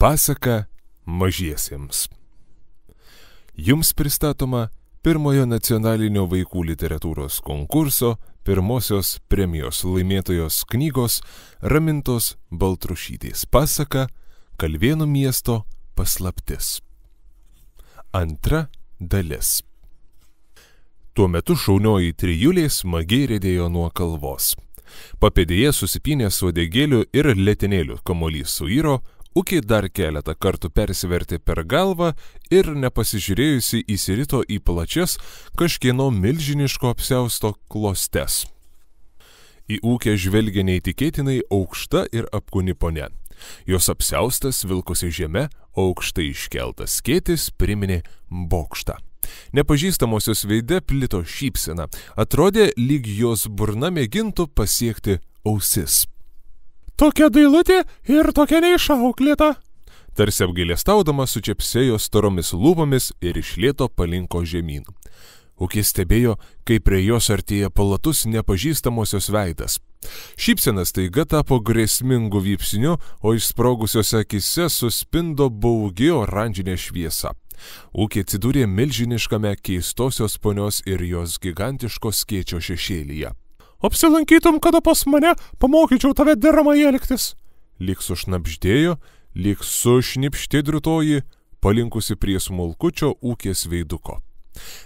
Pasaka mažiesiems. Jums pristatoma pirmojo nacionalinio vaikų literatūros konkurso pirmosios premijos laimėtojos knygos Ramintos Baltrušytės pasaka Kalvėnų miesto paslaptis. Antra dalis. Tuo metu šaunioji trijulė smagiai riedėjo nuo kalvos. Papėdėje susipynė uodegėlių ir letenėlių kamuolys suiro, Ukė dar keletą kartų persivertė per galvą ir nepasižiūrėjusi įsirito į plačias kažkieno milžiniško apsiausto klostes. Į Ukę žvelgė neįtikėtinai aukšta ir apkūni ponia. Jos apsiaustas vilkosi žeme, o aukštai iškeltas skėtis priminė bokštą. Nepažįstamosios veide plito šypsena, atrodė lyg jos burna mėgintų pasiekti ausis. Tokia dailutė ir tokia neišauklėta. Tarsi apgailestaudama sučepsėjo storomis lūpomis ir iš lėto palinko žemyn. Ukė stebėjo, kaip prie jos artėja palatus nepažįstamosios veidas. Šypsena staiga tapo grėsmingu vypsniu, o išsprogusiose akise suspindo baugi oranžinė šviesa. Ukė atsidūrė milžiniškame keistosios ponios ir jos gigantiško skėčio šešėlyje. Apsilankytum kada pas mane, pamokyčiau tave deramai elgtis. Lyg sušnabždėjo, lyg sušnipštė drūtoji, palinkusi prie smulkučio Ukės veiduko.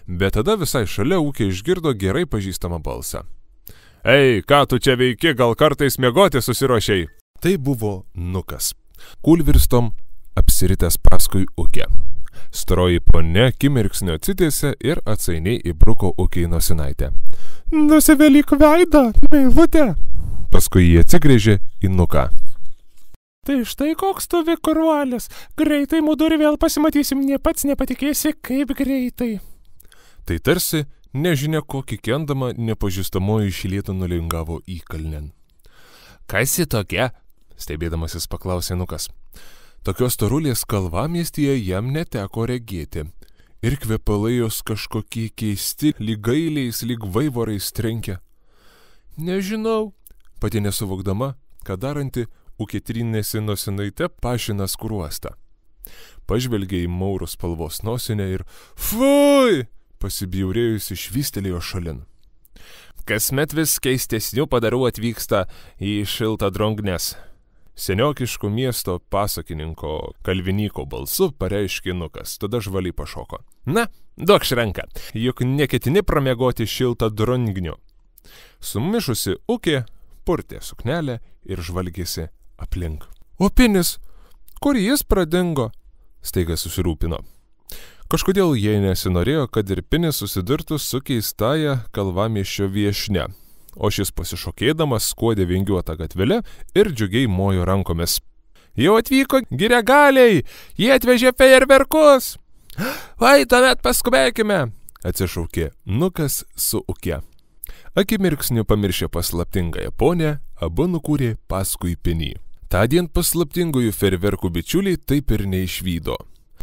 Bet tada visai šalia Ukė išgirdo gerai pažįstamą balsą. Ei, ką tu čia veiki, gal kartais miegoti susiruošiai? Tai buvo Nukas. Kūlvirstom apsiritęs paskui Ukę. Storoji ponia akimirksniu atsitiesė ir atsainiai įbruko Ukei nosinaitę. Nusivelyk veidą, meilutė. Paskui jie atsigrėžė į Nuką. Tai štai koks tu vikuruolis. Greitai mudu ir vėl pasimatysim, ne pats nepatikėsi, kaip greitai. Tai tarsi, nežinia kokį kendama, nepažįstamoji iš lėto nulingavo įkalnen. Kas ji tokia? Stebėdamasis paklausė Nukas. Tokios storulės kalvamiestyje jam neteko regėti. Ir kvepalai jos kažkokie keisti, lyg gailiais, lyg vaivorais trenkia. Nežinau, pati nesuvokdama, ką daranti, Ukė trynėsi nosinaite pašina skruostą. Pažvelgė į maurų spalvos nosinę ir fui, pasibjaurėjusi švystelėjo šalin. Kasmet vis keistesnių padarų atvyksta į šiltą drongnes. Seniokiško miesto pasakininko kalvinyko balsu pareiškė Nukas, tada žvaliai pašoko. Na, duokš ranką, juk neketini pramiegoti šiltą drongnių. Sumišusi Ukė purtė suknelę ir žvalgėsi aplink. O Pinis, kur jis pradingo? Staiga susirūpino. Kažkodėl jai nesinorėjo, kad ir Pinis susidurtų su keistaja kalvamiesčio viešne. O šis pasišokėdamas skuodė vingiuotą gatvelę ir džiugiai mojo rankomis. Jau atvyko giregaliai, jie atvežė fejerverkus. Vai, tuomet paskubėkime, atsišaukė Nukas su Uke. Akimirksniu pamiršė paslaptingąją ponę, abu nukūrė paskui Pinį. Tądien paslaptingųjų fejerverkų bičiuliai taip ir neišvydo.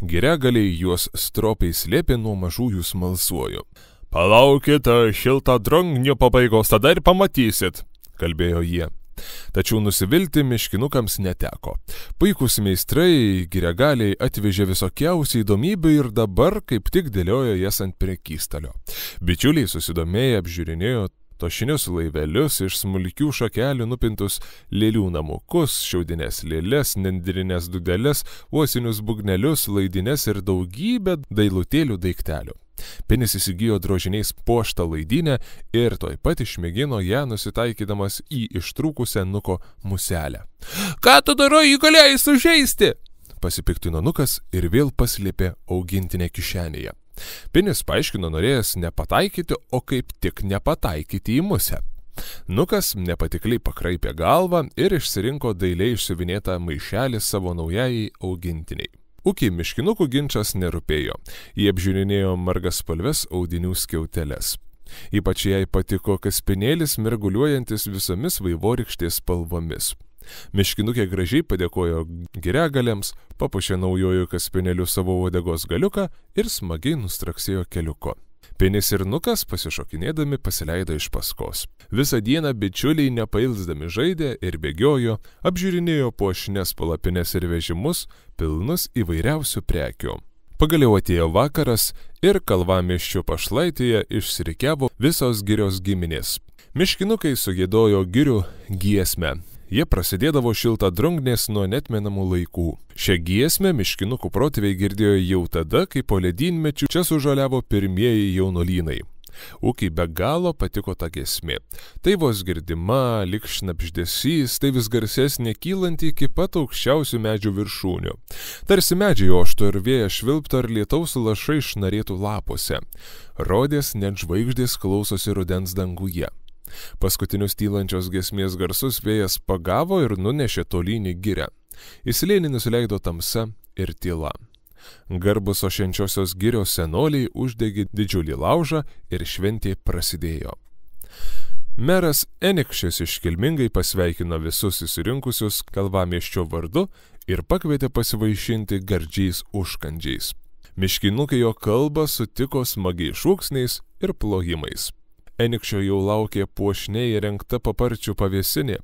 Giregaliai juos stropiai slėpė nuo mažųjų smalsuojų. Palaukit šiltą drongnių pabaigos, tada ir pamatysit, kalbėjo jie. Tačiau nusivilti miškinukams neteko. Puikūs meistrai, giregaliai atvežė visokiausių įdomybių ir dabar kaip tik dėliojo jas ant prekystalio. Bičiuliai susidomėję apžiūrinėjo tošinius laivelius, iš smulkių šakelių nupintus lėlių namukus, šiaudinės lėles, nendrinės dūdeles, uosinius būgnelius, laidines ir daugybę dailutėlių daiktelių. Pinis įsigijo drožiniais puoštą laidinę ir toj pat išmėgino ją nusitaikydamas į ištrūkusią Nuko muselę. Ką tu darai, jį galėjai sužeisti? Pasipiktino Nukas ir vėl paslėpė augintinę kišenėje. Pinis paaiškino norėjęs nepataikyti, o kaip tik nepataikyti į musę. Nukas nepatikliai pakraipė galvą ir išsirinko dailiai išsiuvinėtą maišelį savo naujajai augintiniai. Ukei miškinukų ginčas nerūpėjo, jie apžiūrinėjo margaspalves audinių skiauteles. Ypač jai patiko kaspinėlis mirguliuojantis visomis vaivorykštės spalvomis. Miškinukė gražiai padėkojo giregaliams, papuošė naujojų kaspinėlių savo uodegos galiuką ir smagiai nustraksėjo keliuko. Pinis ir Nukas pasišokinėdami pasileido iš paskos. Visą dieną bičiuliai nepailsdami žaidė ir bėgiojo, apžiūrinėjo puošnias palapines ir vežimus, pilnus įvairiausių prekių. Pagaliau atėjo vakaras ir Kalvamiesčio pašlaitėje išsirikiavo visos girios giminės. Miškinukai sugiedojo girių giesmę. Jie prasidėdavo šiltadrungnės nuo netmenamų laikų. Šią giesmę miškinukų protėviai girdėjo jau tada, kai po ledynmečių čia sužaliavo pirmieji jaunuolynai. Ūkiai be galo patiko ta giesmė. Tai vos girdima, lyg šnabždesys, tai vis garsesnė kylanti iki pat aukščiausių medžių viršūnių. Tarsi medžiai oštų ir vėjas švilptų ar lietaus lašai šnarėtų lapuose. Rodės net žvaigždės klausosi rudens danguje. Paskutinius tylančios giesmės garsus vėjas pagavo ir nunešė tolyn į girią. Į slėnį nusileido tamsa ir tyla. Garbus ošiančiosios girios senoliai uždegė didžiulį laužą ir šventė prasidėjo. Meras Enikšis iškilmingai pasveikino visus susirinkusius Kalvamiesčio vardu ir pakvietė pasivaišinti gardžiais užkandžiais. Miškinukai jo kalbą sutiko smagiai šūksniais ir plojimais. Enikščio jau laukė puošniai įrengta paparčių pavėsinė.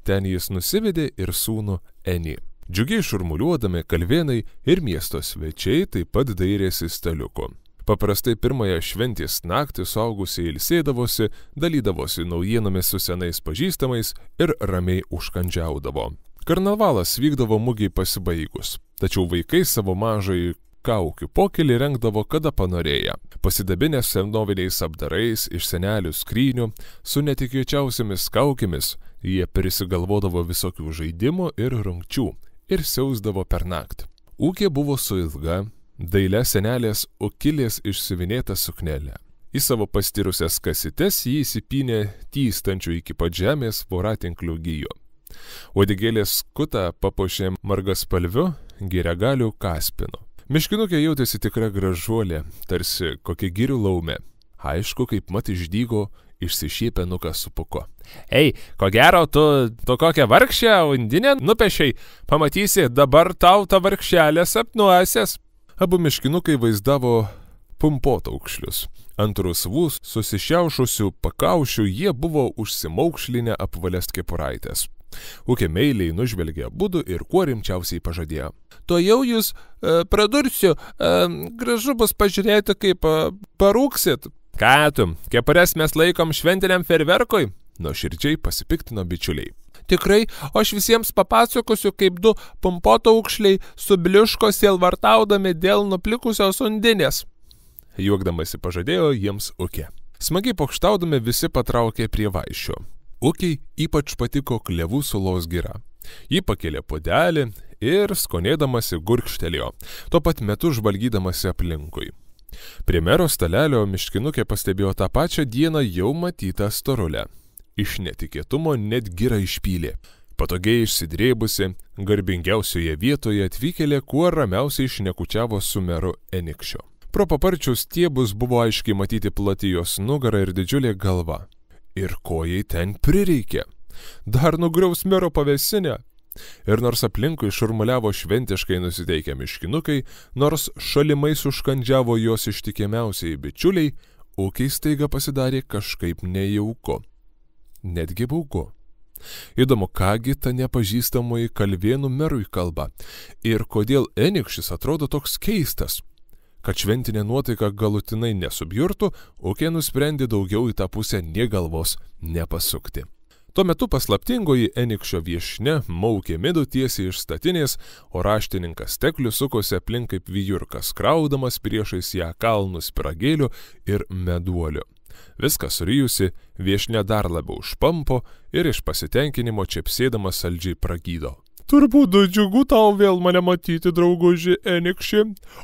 Ten jis nusivedė ir sūnų Enį. Džiugiai šurmuliuodami kalvėnai ir miesto svečiai taip pat dairėsi staliukų. Paprastai pirmąją šventės naktį suaugusiai ilsėdavosi, dalydavosi naujienomis su senais pažįstamais ir ramiai užkandžiaudavo. Karnavalas vykdavo mugiai pasibaigus, tačiau vaikai savo mažai kaukių pokylį rengdavo kada panorėję. Pasidabinę senoviniais apdarais iš senelių skrynių, su netikėčiausiamis kaukėmis, jie prisigalvodavo visokių žaidimų ir rungčių ir siausdavo per naktį. Ūkė buvo su ilga, dailia senelės ukilės išsiuvinėta suknelė. Į savo pastirusias kasytes jį įsipynė tystančių iki pat žemės voratinklių gijo. Uodegėlės skutą papuošė margaspalviu giregalių kaspinu. Miškinukė jautėsi tikra gražuolė, tarsi kokia girių laumė. Aišku, kaip mat išdygo, išsišiepė Nukas su Puku. Ei, ko gero, tu kokią vargšę undinę nupešiai, pamatysi, dabar tau ta vargšelė sapnuosias. Abu miškinukai vaizdavo pumpotaukšlius. Ant rusvų susišiaušusių pakaušių jie buvo užsimaukšlinę apvalės kepuraitės. Ūkė meiliai nužvelgė abudu ir kuo rimčiausiai pažadėjo. To jau jūs pradursiu, gražu bus pažiūrėti, kaip parūksit. Ką tu, kepures mes laikom šventiniam ferverkui? Nuoširdžiai pasipiktino bičiuliai. Tikrai, o aš visiems papasakosiu, kaip du pumpotaukšliai subliuško sielvartaudami dėl nuplikusios undinės. Juokdamasi pažadėjo jiems Ūkė. Smagiai pokštaudami visi patraukė prie vaišio. Ūkiai ypač patiko klevų sulos gira. Ji pakėlė puodelį ir skonėdamasi gurkštelėjo, tuo pat metu žvalgydamasi aplinkui. Prie mero stalelio miškinukė pastebėjo tą pačią dieną jau matytą storulę. Iš netikėtumo net gira išpylė. Patogiai išsidrėbusi, garbingiausioje vietoje atvykėlė kuo ramiausiai šnekučiavo su meru Enikščio. Pro paparčių stiebus buvo aiškiai matyti plati jos nugara ir didžiulė galva. Ir ko jai ten prireikė? Dar nugriaus mero pavėsinę. Ir nors aplinkui šurmuliavo šventiškai nusiteikę miškinukai, nors šalimais užkandžiavo jos ištikimiausiai bičiuliai, Ūkiai staiga pasidarė kažkaip nejauku. Netgi baugu. Įdomu, kągi ta nepažįstamoji kalvėnų merui kalba ir kodėl Enikšis atrodo toks keistas. Kad šventinė nuotaika galutinai nesubjurtų, Ūkė nusprendė daugiau į tą pusę nė galvos nepasukti. Tuo metu paslaptingoji Enikščio viešnia maukė midų tiesiai iš statinės, o raštininkas Teklius sukosi aplink kaip vijurkas, kraudamas priešais ją kalnus pyragėlių ir meduolių. Viską surijusi, viešnia dar labiau užpampo ir iš pasitenkinimo čepsėdama saldžiai pragydo. Turbūt džiugu tau vėl mane matyti, drauguži Enikši.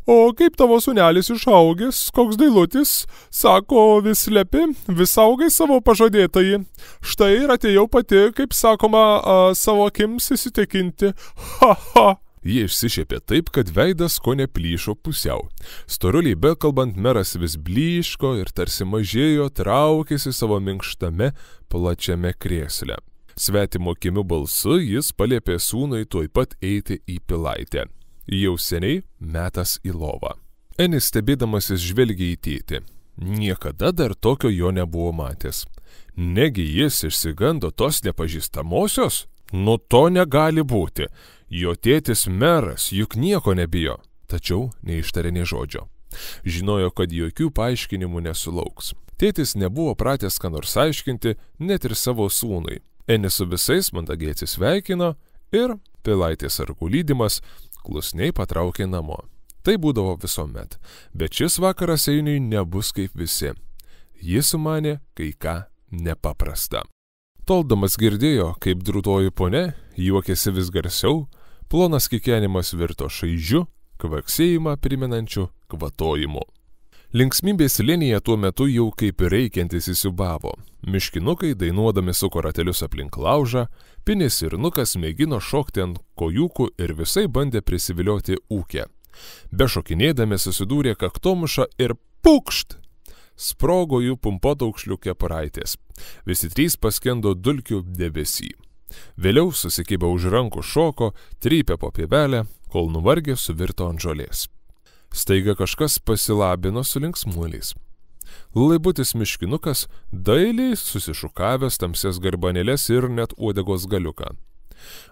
O kaip tavo sūnelis išaugęs, koks dailutis, sako, vis slepi, vis augai savo pažadėtąjį. Štai ir atėjau pati, kaip sakoma, savo akims įsitikinti. Ha, ha. Jie išsišiepė taip, kad veidas kone plyšo pusiau. Storuliai bekalbant meras vis blyško ir tarsi mažėjo, traukėsi savo minkštame, plačiame krėsle. Svetimo kimiu balsu jis paliepė sūnui tuoj pat eiti į pilaitę. Jau seniai metas į lovą. Enis stebėdamasis žvelgė į tėtį. Niekada dar tokio jo nebuvo matęs. Negi jis išsigando tos nepažįstamosios? Nu to negali būti. Jo tėtis meras juk nieko nebijo. Tačiau neištarė nė žodžio. Žinojo, kad jokių paaiškinimų nesulauks. Tėtis nebuvo pratęs ką nors aiškinti net ir savo sūnui. Enis su visais mandagiai atsisveikino ir, pilaitės sargų lydimas, klusniai patraukė namo. Tai būdavo visuomet, bet šis vakaras Einiui nebus kaip visi. Jis sumanė kai ką nepaprasta. Toldamas girdėjo, kaip drūtoji ponia juokėsi vis garsiau, plonas kikenimas virto šaižiu, kvaksėjimą primenančiu kvatojimu. Linksmybės linija tuo metu jau kaip ir reikiantis įsiubavo. Miškinukai dainuodami suko ratelius aplink laužą, Pinis ir Nukas mėgino šokti ant kojūkų ir visai bandė prisivilioti ūkę. Bešokinėdami susidūrė kaktomušą ir pukšt! Sprogo jų pumpotaukšlių kepuraitės. Visi trys paskendo dulkių debesy. Vėliau susikibę už rankų šoko, trypė po pievelę, kol nuvargė suvirto ant žolės. Staiga kažkas pasilabino su linksmuoliais. Laibutis miškinukas dailiai susišukavęs tamsias garbanėlės ir net uodegos galiuką.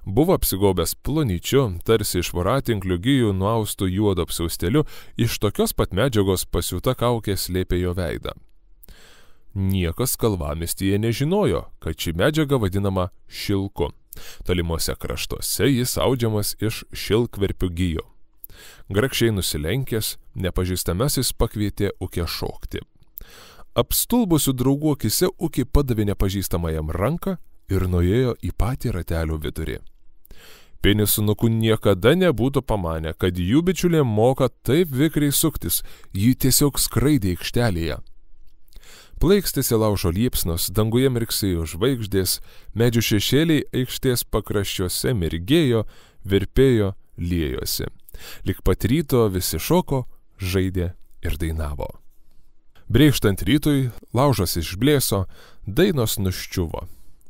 Buvo apsigobęs plonyčiu, tarsi iš voratinklių gijų nuaustų juodo apsiausteliu, iš tokios pat medžiagos pasiūta kaukė slėpė jo veidą. Niekas kalvamiestyje nežinojo, kad ši medžiaga vadinama šilku. Tolimuose kraštuose jis audžiamas iš šilkverpių gijų. Grakščiai nusilenkęs, nepažįstamasis pakvietė Ūkę šokti. Apstulbusių draugų akise Ūkė padavė nepažįstamajam ranką ir nuėjo į patį ratelio vidurį. Pinis su Nuku niekada nebūtų pamanę, kad jų bičiulė moka taip vikriai suktis, ji tiesiog skraidė aikštelėje. Plaikstėsi laužo liepsnos, danguje mirksėjo žvaigždės, medžių šešėliai aikštės pakraščiuose mirgėjo, virpėjo, liejosi. Lik pat ryto visi šoko, žaidė ir dainavo. Brėkštant rytui, laužas išblėso, dainos nuščiuvo.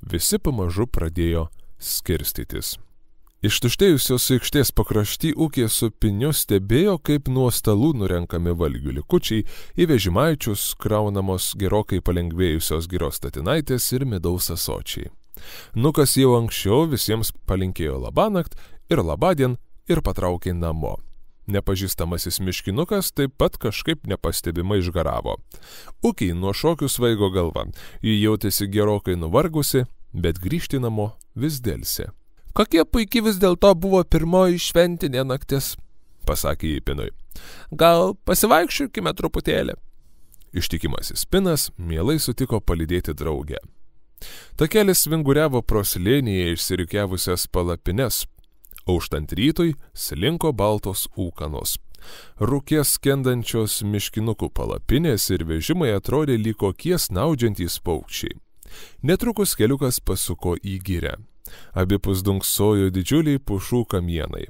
Visi pamažu pradėjo skirstytis. Ištuštėjusios aikštės pakrašty Ūkė su Piniu stebėjo, kaip nuo stalų nurenkami valgių likučiai, į vežimaičius kraunamos gerokai palengvėjusios giros statinaitės ir medaus ąsočiai. Nukas jau anksčiau visiems palinkėjo labanakt ir labadien ir patraukė namo. Nepažįstamasis miškinukas taip pat kažkaip nepastebimai išgaravo. Ūkei nuo šokių svaigo galva, ji jautėsi gerokai nuvargusi, bet grįžti namo vis dėlsė. Kokie puikiai vis dėlto buvo pirmoji šventinė naktis, pasakė jį Pinui. Gal pasivaikščiokime truputėlį. Ištikimasis Pinas mielai sutiko palydėti draugę. Takelis vinguriavo pro slėnyje išsirikiavusias palapines. Auštant rytui slinko baltos ūkanos. Rūke skendančios miškinukų palapinės ir vežimai atrodė lyg kokie snaudžiantys paukščiai. Netrukus keliukas pasuko į girią. Abipus dunksojo didžiuliai pušų kamienai.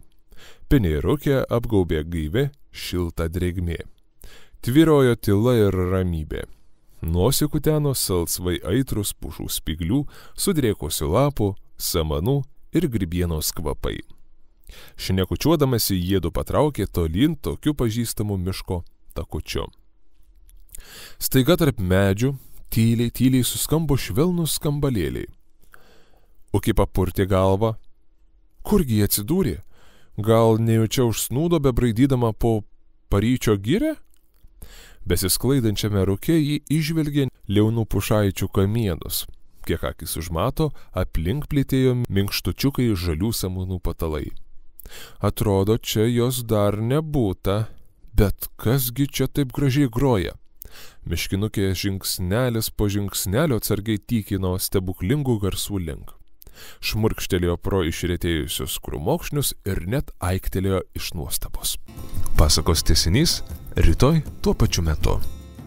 Pinį ir Rūkę apgaubė gaivi, šilta drėgmė. Tvyrojo tyla ir ramybė. Nosį kuteno salsvai aitrus pušų spiglių, sudrėkusių lapų, samanų ir grybienos kvapai. Šnekučiuodamasi jiedu patraukė tolyn tokiu pažįstamu miško takučiu. Staiga tarp medžių tyliai suskambo švelnus skambalėliai. Ūkė papurtė galvą. Kurgi jie atsidūrė? Gal nejučia užsnūdo bebraidydama po paryčio girę? Besisklaidančiame rūke jį išvelgė liaunų pušaičių kamienus. Kiek akis užmato, aplink plėtėjo minkštučiukai žalių samanų patalai. Atrodo, čia jos dar nebūta, bet kasgi čia taip gražiai groja. Miškinukė žingsnelis po žingsnelio atsargiai tykino stebuklingų garsų link. Šmurkštelėjo pro išretėjusius krūmokšnius ir net aiktelėjo iš nuostabos. Pasakos tęsinys rytoj tuo pačiu metu.